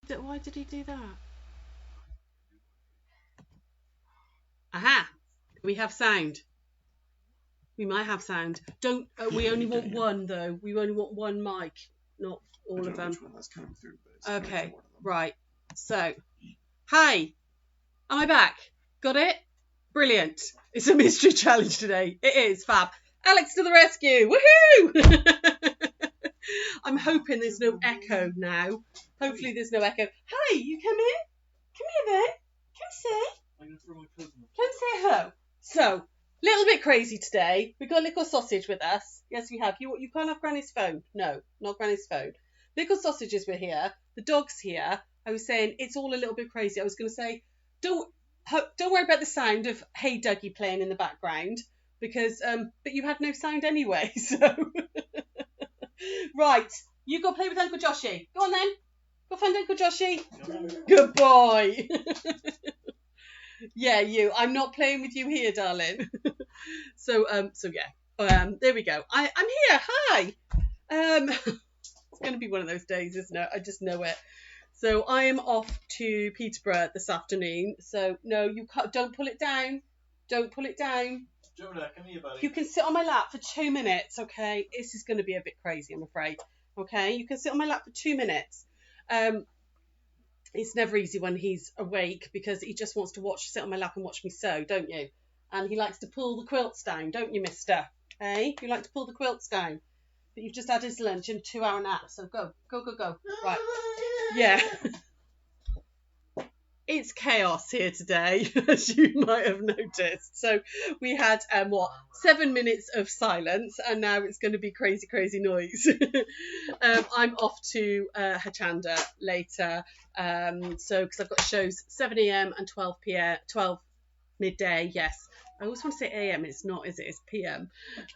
Why did he do that? Aha! We have sound. We might have sound. Don't. We only want one though. We only want one mic, not all of them. Which one that's coming through, but okay. Right. So, hi. Am I back? Got it? Brilliant. It's a mystery challenge today. It is fab. Alex to the rescue. Woohoo! I'm hoping there's no echo now. Hopefully there's no echo. Hi, you come in? Come here then. Come say. I'm going to throw my cousin. Come say hello. So, little bit crazy today. We've got Little Sausage with us. Yes, we have. You can't have Granny's phone. No, not Granny's phone. Little Sausages were here. The dog's here. I was saying it's all a little bit crazy. I was going to say, don't worry about the sound of Hey Dougie playing in the background because but you had no sound anyway. So right, you go play with Uncle Joshy. Go on then. Go find Uncle Joshy. Good boy. Yeah, you. I'm not playing with you here, darling. So yeah. There we go. I'm here. Hi. It's going to be one of those days, isn't it? I just know it. So I am off to Peterborough this afternoon. So no, you can't. Don't pull it down. Don't pull it down. Jonah, come here, buddy. You can sit on my lap for 2 minutes. Okay, this is going to be a bit crazy, I'm afraid. Okay, you can sit on my lap for 2 minutes. It's never easy when he's awake because he just wants to sit on my lap and watch me sew, don't you? And he likes to pull the quilts down, don't you, mister? Hey, you like to pull the quilts down. But you've just had his lunch and 2-hour nap, so go. Right. Yeah. It's chaos here today, as you might have noticed. So we had 7 minutes of silence, and now it's going to be crazy noise. I'm off to Hachanda later, so because I've got shows 7 a.m. and 12 p.m. 12 midday. Yes, I always want to say a.m. It's not, is it? It's p.m.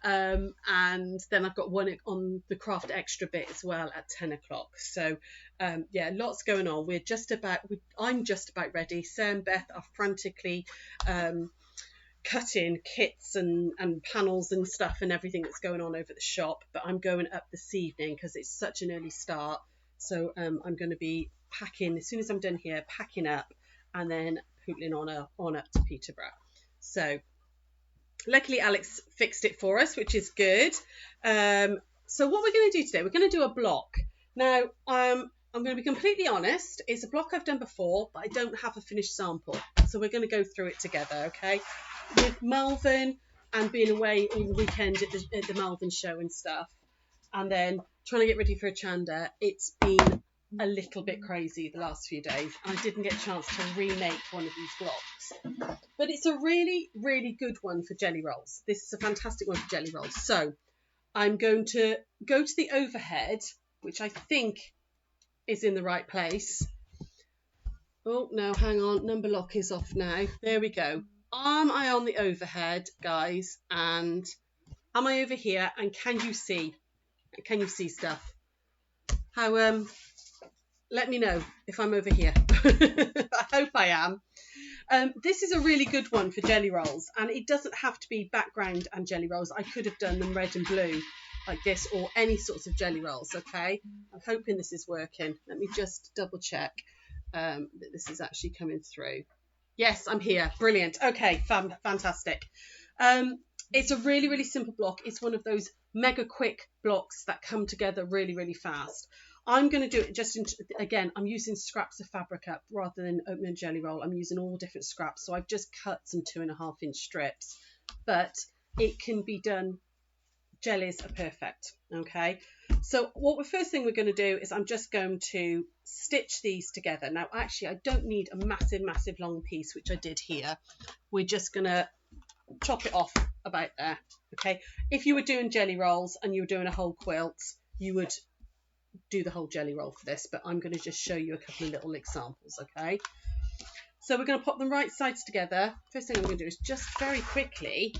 And then I've got one on the craft extra bit as well at 10 o'clock. So yeah, lots going on. I'm just about ready. Sarah and Beth are frantically cutting kits and panels and stuff and everything that's going on over the shop. But I'm going up this evening because it's such an early start. So I'm going to be packing as soon as I'm done here, packing up and then pootling on up to Peterborough. So luckily Alex fixed it for us, which is good. So what we're going to do today, we're going to do a block. Now, I'm going to be completely honest, it's a block I've done before, but I don't have a finished sample. So we're going to go through it together, okay? With Malvern and being away all the weekend at the Malvern show and stuff, and then trying to get ready for Achanda, it's been a little bit crazy the last few days, and I didn't get a chance to remake one of these blocks. But it's a really good one for jelly rolls. This is a fantastic one for jelly rolls. So I'm going to go to the overhead, which I think is in the right place. Oh no, hang on, number lock is off now. There we go. Am I on the overhead, guys? And am I over here? And can you see stuff? How let me know if I'm over here. I hope I am. This is a really good one for jelly rolls, and it doesn't have to be background and jelly rolls. I could have done them red and blue like this, or any sorts of jelly rolls. Okay, I'm hoping this is working. Let me just double check that this is actually coming through. Yes, I'm here. Brilliant. Okay, fantastic. It's a really simple block. It's one of those mega quick blocks that come together really fast. I'm going to do it again, I'm using scraps of fabric up rather than opening a jelly roll. I'm using all different scraps. So I've just cut some 2.5-inch strips, but it can be done. Jellies are perfect. Okay. So first thing we're going to do is I'm just going to stitch these together. Now, actually, I don't need a massive long piece, which I did here. We're just going to chop it off about there. Okay. If you were doing jelly rolls and you were doing a whole quilt, you would do the whole jelly roll for this, but I'm going to just show you a couple of little examples. Okay, so we're going to pop them right sides together. First thing I'm going to do is just very quickly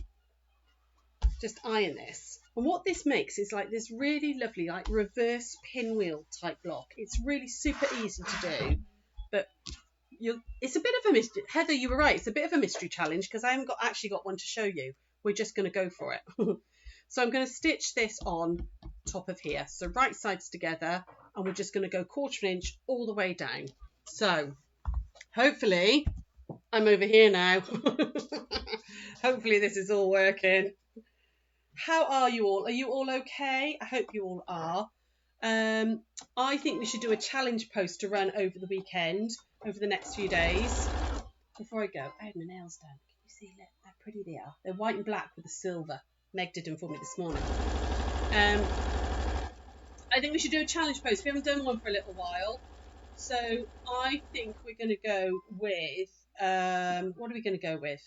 just iron this, and what this makes is like this really lovely like reverse pinwheel type block. It's really super easy to do, but it's a bit of a mystery. Heather, you were right, it's a bit of a mystery challenge because I haven't actually got one to show you. We're just going to go for it. So I'm going to stitch this on top of here, so right sides together, and we're just going to go 1/4 inch all the way down. So hopefully I'm over here now. Hopefully this is all working. How are you all? Are you all okay? I hope you all are. I think we should do a challenge post to run over the weekend, over the next few days. Before I go, I had my nails done. Can you see how pretty they are? They're white and black with the silver. Meg did them for me this morning. I think we should do a challenge post. We haven't done one for a little while. So I think we're going to go with, what are we going to go with?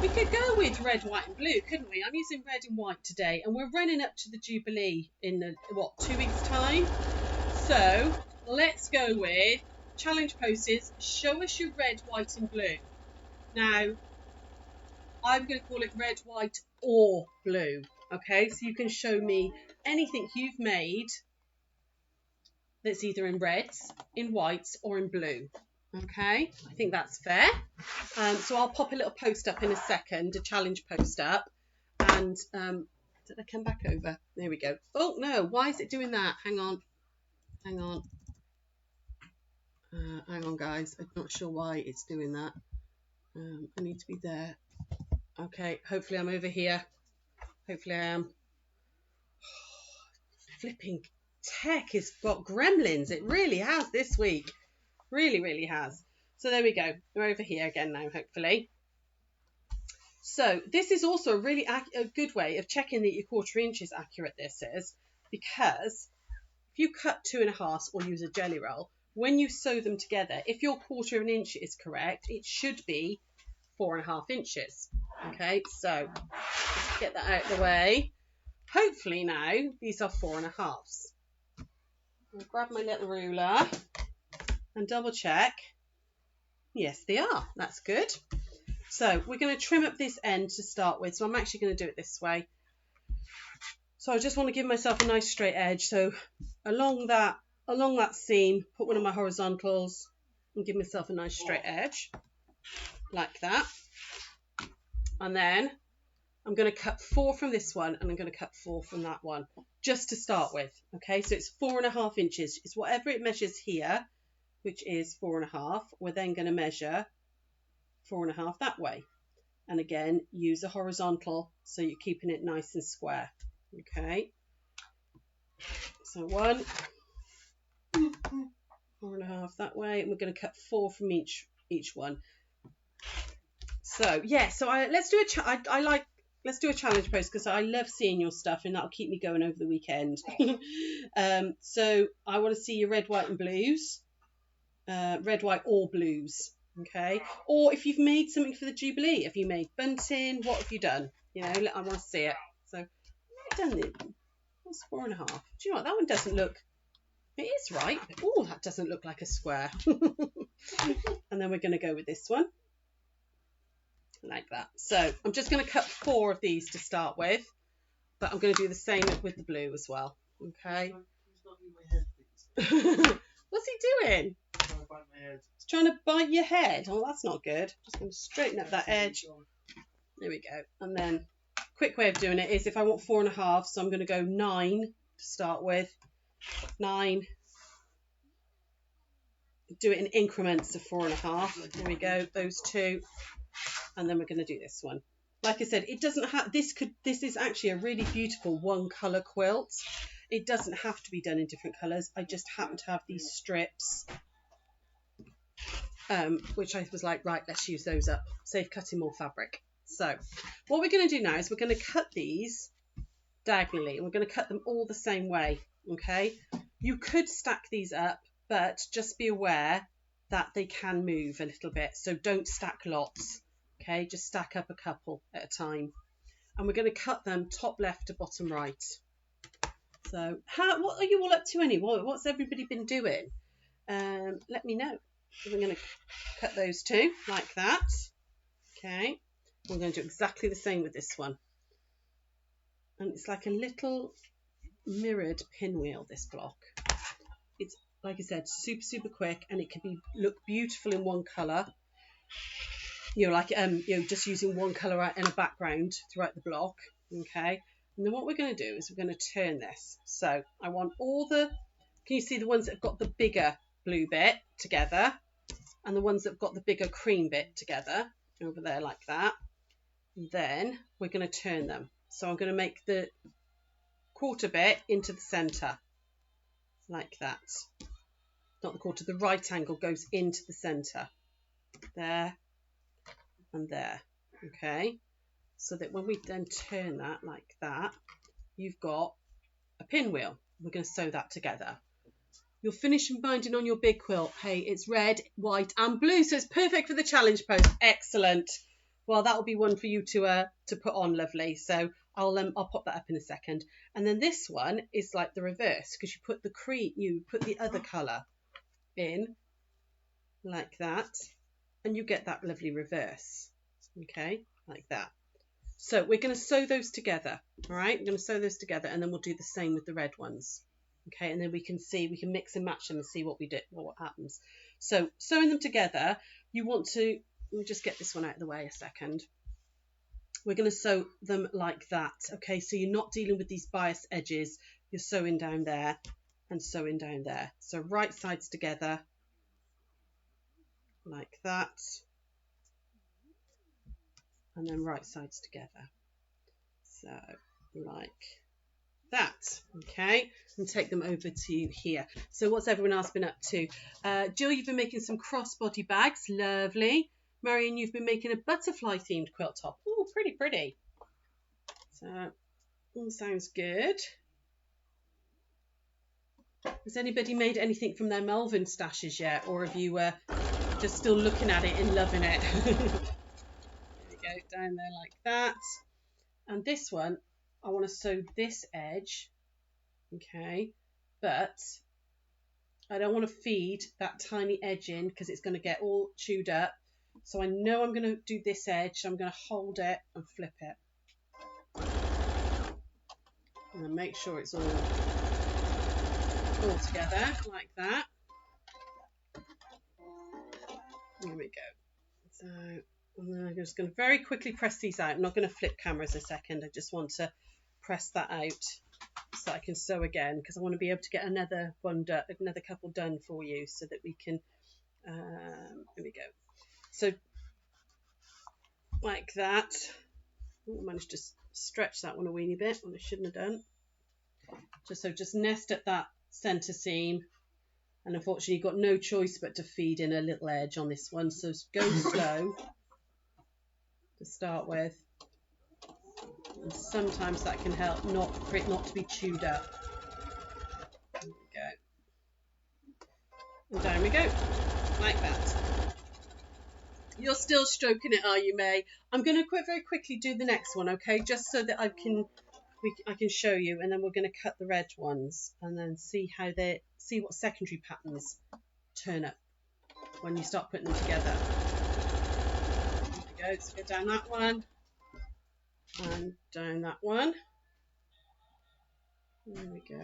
We could go with red, white and blue, couldn't we? I'm using red and white today, and we're running up to the Jubilee in, 2 weeks' time? So let's go with challenge posters. Show us your red, white and blue. Now, I'm going to call it red, white or blue. Okay, so you can show me anything you've made that's either in reds, in whites or in blue. Okay, I think that's fair. So I'll pop a little post up in a second, a challenge post up. And did I come back over? There we go. Oh no, why is it doing that? Hang on. Hang on guys, I'm not sure why it's doing that. I need to be there. Okay, hopefully I'm over here. Hopefully I am. Flipping tech has got gremlins. It really has this week. Really has. So there we go. We're over here again now, hopefully. So this is also a really a good way of checking that your 1/4 inch is accurate, this is, because if you cut 2 1/2 or use a jelly roll, when you sew them together, if your 1/4 inch is correct, it should be 4 1/2 inches. Okay, so let's get that out of the way. Hopefully now these are 4 1/2. I'll grab my little ruler and double check. Yes, they are. That's good. So we're going to trim up this end to start with. So I'm actually going to do it this way. So I just want to give myself a nice straight edge. So along that seam, put one of my horizontals and give myself a nice straight edge like that. And then I'm going to cut 4 from this one and I'm going to cut 4 from that one just to start with. Okay, so it's 4 1/2 inches. It's whatever it measures here, which is 4 1/2. We're then going to measure 4 1/2 that way. And again, use a horizontal so you're keeping it nice and square. Okay. So 1, 4 1/2 that way. And we're going to cut 4 from each one. So yeah, so let's do a challenge post because I love seeing your stuff and that'll keep me going over the weekend. So I want to see your red, white and blues. Red, white or blues. Okay, or if you've made something for the Jubilee, have you made bunting? What have you done? You know, I want to see it. So I've done it. That's 4 1/2. Do you know what? That one doesn't look. It is right. Oh, that doesn't look like a square. And then we're going to go with this one, like that. So I'm just going to cut 4 of these to start with, but I'm going to do the same with the blue as well. Okay. What's he doing? He's trying to bite your head. Oh, that's not good. Just going to straighten up that edge. There we go. And then quick way of doing it is if I want 4 1/2, so I'm going to go 9 to start with. 9. Do it in increments of 4 1/2. There we go. Those 2. And then we're going to do this one. Like I said, it doesn't have, this is actually a really beautiful one colour quilt. It doesn't have to be done in different colours. I just happen to have these strips, which I was like, right, let's use those up. Save cutting more fabric. So what we're going to do now is we're going to cut these diagonally and we're going to cut them all the same way. Okay, you could stack these up, but just be aware that they can move a little bit. So don't stack lots. Okay, just stack up a couple at a time. And we're going to cut them top left to bottom right. So what are you all up to anyway? What's everybody been doing? Let me know. So we're going to cut those 2 like that. Okay, we're going to do exactly the same with this one. And it's like a little mirrored pinwheel, this block. It's, like I said, super quick, and it can look beautiful in one colour. You know, like just using one colour in a background throughout the block. Okay, And then what we're going to do is we're going to turn this. So I want all the, can you see the ones that have got the bigger blue bit together and the ones that have got the bigger cream bit together over there like that. And then we're going to turn them. So I'm going to make the quarter bit into the centre like that. Not the quarter, the right angle goes into the centre. There and there. Okay. So that when we then turn that like that, you've got a pinwheel. We're going to sew that together. You're finishing binding on your big quilt. Hey, it's red, white and blue, so it's perfect for the challenge post. Excellent. Well, that will be one for you to put on, lovely. So I'll pop that up in a second. And then this one is like the reverse, because you put the other colour in like that, and you get that lovely reverse. Okay, like that. So we're going to sew those together. All right, I'm going to sew those together, and then we'll do the same with the red ones. Okay, and then we can mix and match them and see what happens. So sewing them together, you want to, let me just get this one out of the way a second. We're going to sew them like that. Okay, so you're not dealing with these bias edges. You're sewing down there and sewing down there. So right sides together like that, and then right sides together. So like that. Okay, and take them over to here. So what's everyone else been up to? Jill, you've been making some crossbody bags. Lovely. Marion, you've been making a butterfly themed quilt top. Oh, pretty. So all sounds good. Has anybody made anything from their Melvin stashes yet, or have you just still looking at it and loving it? There we go, down there like that. And this one, I want to sew this edge, okay, but I don't want to feed that tiny edge in because it's going to get all chewed up. So I know I'm going to do this edge, so I'm going to hold it and flip it. And then make sure it's all together like that. There we go. So I'm just going to very quickly press these out. I'm not going to flip cameras a second. I just want to press that out so I can sew again, because I want to be able to get another couple done for you so that we can, here we go. So like that. I managed to stretch that one a weeny bit when I shouldn't have done. Just nest at that centre seam, and unfortunately you've got no choice but to feed in a little edge on this one, so go slow to start with, and sometimes that can help for it not to be chewed up. There we go, and down we go like that. You're still stroking it, are you, May? I'm going to very quickly do the next one, okay, just so that I can show you, and then we're going to cut the red ones and then see what secondary patterns turn up when you start putting them together. There we go. So go down that one and down that one. There we go.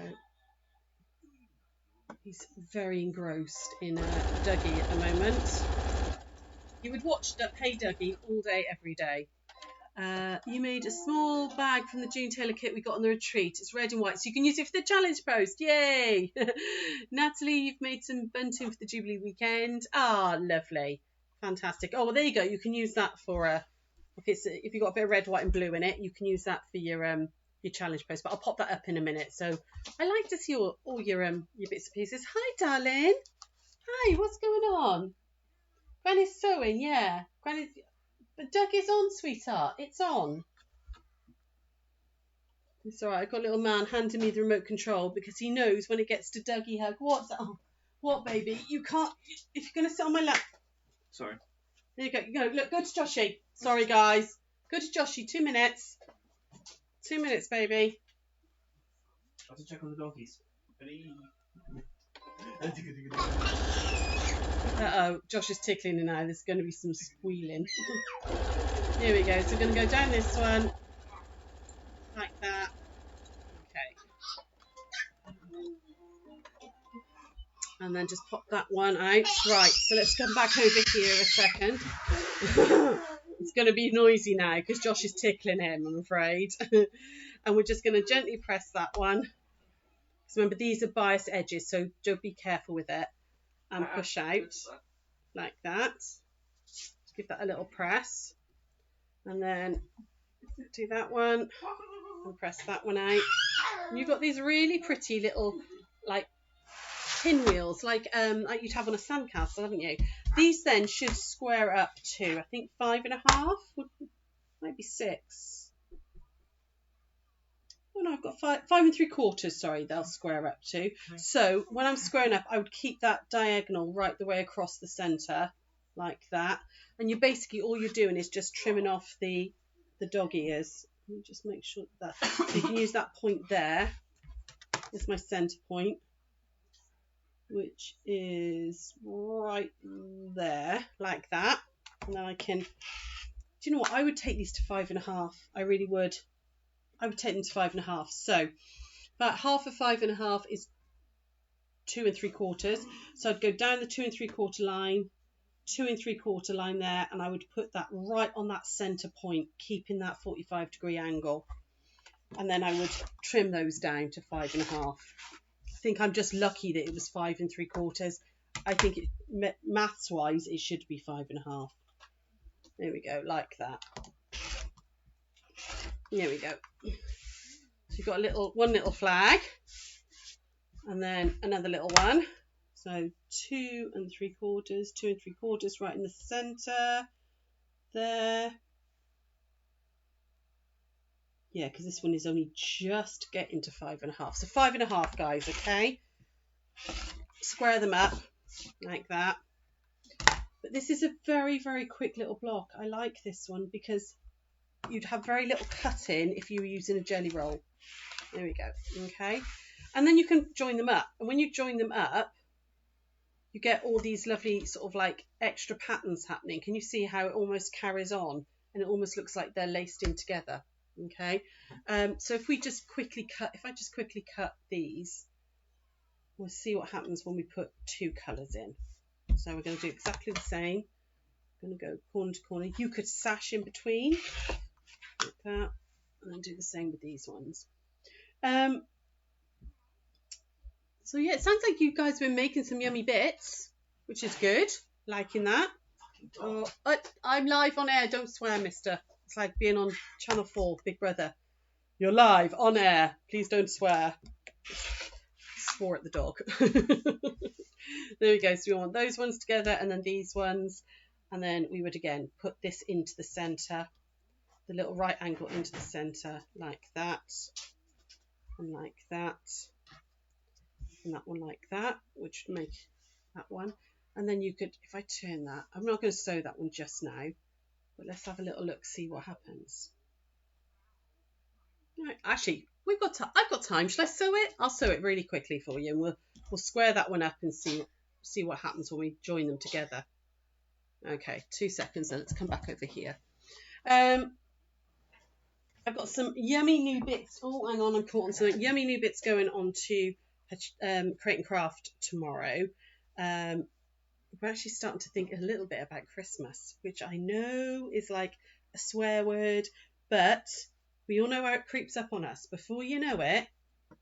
He's very engrossed in Dougie at the moment. You would watch Hey Dougie all day, every day. You made a small bag from the June Taylor kit we got on the retreat. It's red and white, so you can use it for the challenge post. Yay! Natalie, you've made some bunting for the Jubilee weekend. Ah, lovely. Fantastic. Oh, well, there you go. You can use that for if you've got a bit of red, white and blue in it, you can use that for your challenge post. But I'll pop that up in a minute. So I like to see all your bits and pieces. Hi, darling. Hi, what's going on? Granny's sewing, yeah. But Doug is on, sweetheart. It's on. It's all right. I've got a little man handing me the remote control because he knows when it gets to Dougie hug. What's that? Oh, what, baby? You can't. If you're going to sit on my lap. Sorry. There you go. Look, go to Joshy. Sorry, guys. Go to Joshy. 2 minutes. 2 minutes, baby. I have to check on the donkeys. Uh-oh, Josh is tickling now. There's going to be some squealing. Here we go. So we're going to go down this one. Like that. Okay. And then just pop that one out. Right, so let's come back over here a second. It's going to be noisy now because Josh is tickling him, I'm afraid. And we're just going to gently press that one. Because remember, these are biased edges, so don't be careful with it. And push out like that. Just give that a little press. And then do that one. And press that one out. And you've got these really pretty little, like, pinwheels, like you'd have on a sandcastle, haven't you? These then should square up to, I think, 5.5, might be 6. Oh no, I've got 5 3/4. Sorry, they'll square up to. So when I'm squaring up, I would keep that diagonal right the way across the centre, like that. And you basically, all you're doing is just trimming off the dog ears. Let me just make sure that so you can use that point there. It's my centre point, which is right there, like that. And then I can, do you know what? I would take these to 5.5. I really would. I would take them to 5.5. So about half of 5.5 is 2 3/4. So I'd go down the 2 3/4 line, 2 3/4 line there, and I would put that right on that centre point, keeping that 45-degree angle. And then I would trim those down to 5.5. I think I'm just lucky that it was 5 3/4. I think maths wise it should be 5.5. There we go, like that. There we go. So you've got one little flag, and then another little one. So 2 3/4, 2 3/4 right in the centre there. Yeah, because this one is only just getting to 5.5. So 5.5, guys, okay? Square them up like that. But this is a very, very quick little block. I like this one because you'd have very little cutting if you were using a jelly roll. There we go, okay? And then you can join them up. And when you join them up, you get all these lovely sort of like extra patterns happening. Can you see how it almost carries on? And it almost looks like they're laced in together. Okay, so if I just quickly cut these, we'll see what happens when we put 2 colours in. So we're going to do exactly the same. I'm going to go corner to corner. You could sash in between, like that, and then do the same with these ones. So yeah, it sounds like you guys have been making some yummy bits, which is good. Liking that. Oh, I'm live on air. Don't swear, mister. It's like being on Channel 4, Big Brother. You're live on air. Please don't swear. Swore at the dog. There we go. So we want those ones together and then these ones. And then we would again put this into the centre. The little right angle into the centre like that. And like that. And that one like that, which would make that one. And then you could, if I turn that, I'm not going to sew that one just now. But let's have a little look, see what happens. Right, actually, I've got time. Shall I sew it? I'll sew it really quickly for you, and we'll square that one up and see what happens when we join them together. Okay, 2 seconds, then let's come back over here. I've got some yummy new bits. Oh, hang on, I'm caught on something. Yummy new bits going on to Create and Craft tomorrow. We're actually starting to think a little bit about Christmas, which I know is like a swear word, but we all know how it creeps up on us. Before you know it,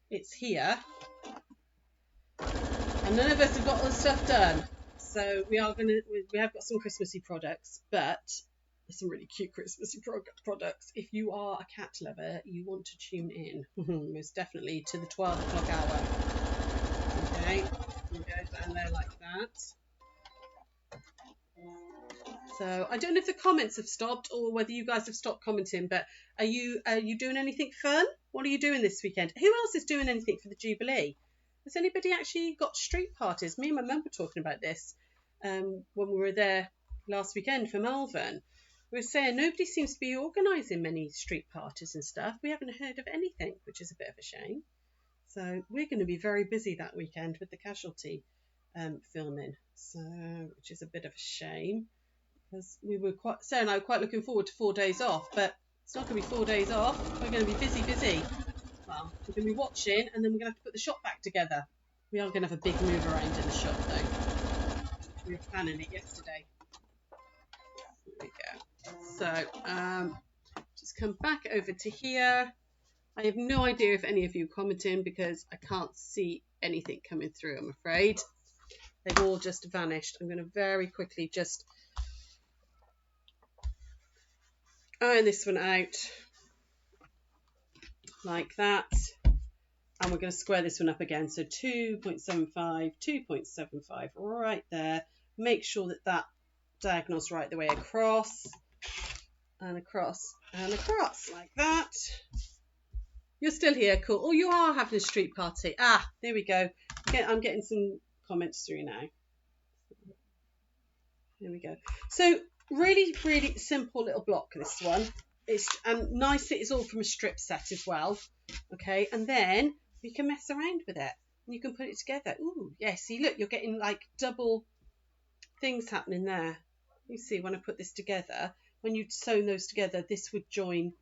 it's here, and none of us have got all the stuff done. So we have got some Christmassy products, but there's some really cute Christmassy products. If you are a cat lover, you want to tune in, most definitely, to the 12 o'clock hour. Okay, you go down there like that. So I don't know if the comments have stopped or whether you guys have stopped commenting, but are you doing anything fun? What are you doing this weekend? Who else is doing anything for the Jubilee? Has anybody actually got street parties? Me and my mum were talking about this when we were there last weekend for Malvern. We were saying nobody seems to be organising many street parties and stuff. We haven't heard of anything, which is a bit of a shame. So we're going to be very busy that weekend with the Casualty filming, so which is a bit of a shame. Because Sarah and I were quite looking forward to 4 days off, but it's not going to be 4 days off. We're going to be busy. Well, we're going to be watching, and then we're going to have to put the shop back together. We are going to have a big move around in the shop, though. We were planning it yesterday. There we go. So just come back over to here. I have no idea if any of you are commenting because I can't see anything coming through, I'm afraid. They've all just vanished. I'm going to very quickly just iron this one out like that. And we're going to square this one up again. So 2.75, 2.75 right there. Make sure that that diagonal's right the way across and across and across like that. You're still here, cool. Oh, you are having a street party. Ah, there we go. I'm getting some comments through now. There we go. So really, really simple little block, this one. It's nice that it's all from a strip set as well. Okay, and then you can mess around with it. And you can put it together. Ooh, yeah, see, look, you're getting like double things happening there. You see, when I put this together, when you'd sewn those together, this would join,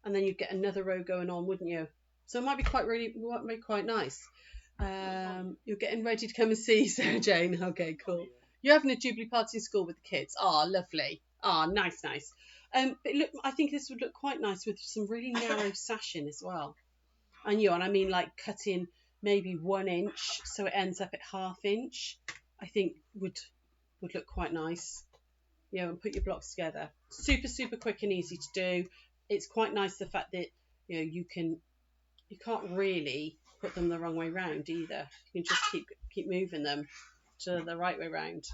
and then you'd get another row going on, wouldn't you? So it might be quite nice. You're getting ready to come and see Sarah Jane. Okay, cool. You're having a Jubilee party in school with the kids. Ah, lovely. Ah, nice. But look, I think this would look quite nice with some really narrow sashing as well. And I mean like cutting maybe 1 inch so it ends up at 1/2 inch. I think would look quite nice. And put your blocks together. Super, super quick and easy to do. It's quite nice the fact that you can't really put them the wrong way round either. You can just keep moving them to the right way round.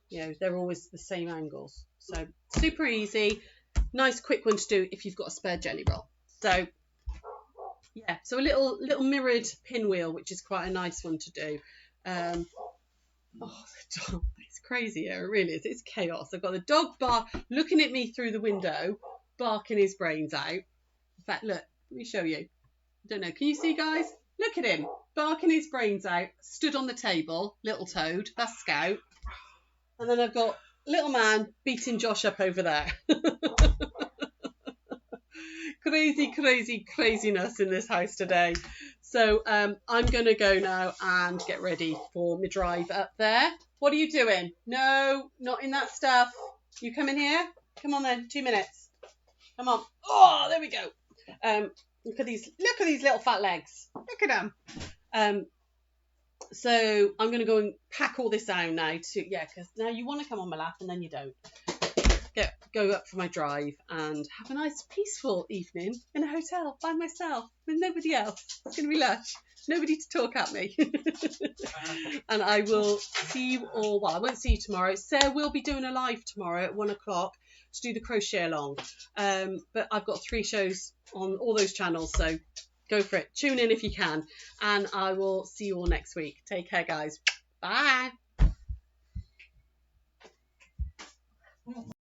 They're always the same angles. So super easy, nice quick one to do if you've got a spare jelly roll. So yeah, so a little mirrored pinwheel, which is quite a nice one to do. It's crazy here, it really is. It's chaos. I've got the dog looking at me through the window, barking his brains out. In fact, look, let me show you. I don't know, can you see, guys? Look at him, barking his brains out, stood on the table, little toad, that's Scout. And then I've got little man beating Josh up over there. Craziness in this house today. So I'm going to go now and get ready for my drive up there. What are you doing? No, not in that stuff. You come in here? Come on then, 2 minutes. Come on. Oh, there we go. Look at these little fat legs. Look at them. So I'm going to go and pack all this down now because now you want to come on my lap and then you don't. Go up for my drive and have a nice peaceful evening in a hotel by myself with nobody else. It's going to be lush. Nobody to talk at me. And I will see you all. Well, I won't see you tomorrow. Sarah will be doing a live tomorrow at 1 o'clock to do the crochet along. But I've got 3 shows on all those channels, so go for it. Tune in if you can. And I will see you all next week. Take care, guys. Bye.